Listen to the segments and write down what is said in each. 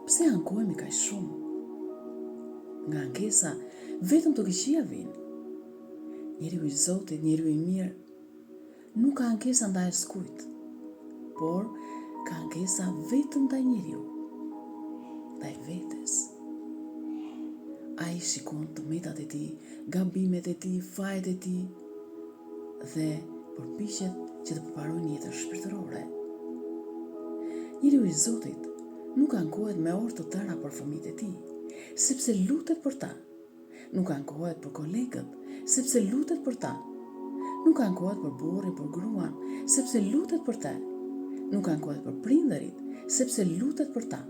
Pse ankohemi kaq shumë? Nga ankesa, vetëm të këqija vinë. Njeriu i Zotit, njeriu i mirë, nuk ka ankesa ndaj askujt, por ka ankesa vetëm ndaj njeriu, ndaj vetes. Ai shikon të metat e tij, gabimet e tij, fajet e tij dhe përpiqet që të përparojë jetën shpirtërore. Njeriu i Zotit nuk ankohet me orë të tëra për fëmijët e tij, sepse lutet për ta. Nuk ankohet për kolegët, sepse lutet për ta. Nuk ankohet për burrin, për gruan, sepse lutet për ta. Nuk ankohet për prindërit, sepse lutet për ta.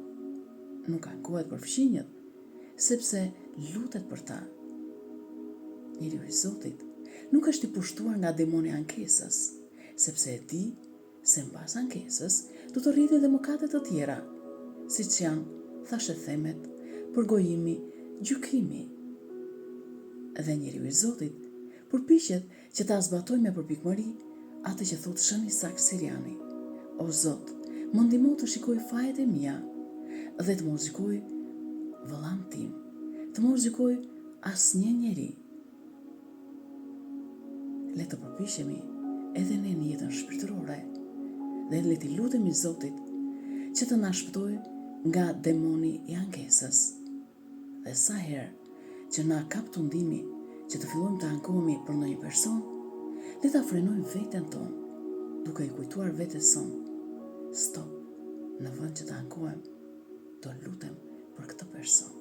Nuk ankohet për fëmijët, sepse lutet për ta. Njeriu i Zotit nuk është i pushtuar nga demoni ankesës, sepse e di se mbas ankesës do të rritet dhe mëkate të tjera, siç janë thashethemet, përgojimi, gjykimi. Dhe njeriu i Zotit përpiqet që ta zbatojë me përpikmëri atë që thot Shën Isak Siriani: O Zot, më ndihmo të shikoj fajet e mia dhe të mos gjykoj vëllain tim, të mos gjykoj asnjë njeri. Le të përpiqemi edhe ne në jetën shpirtërore dhe le të lutemi Zotit që të na shpëtojë nga demoni i ankesës. Dhe sa herë që na kap tundimi që të fillojmë të ankohemi për ndonjë person, le ta frenojmë veten tonë, duke i kujtuar vetes sonë: stop, në vend që të ankohem, do lutem për këtë person.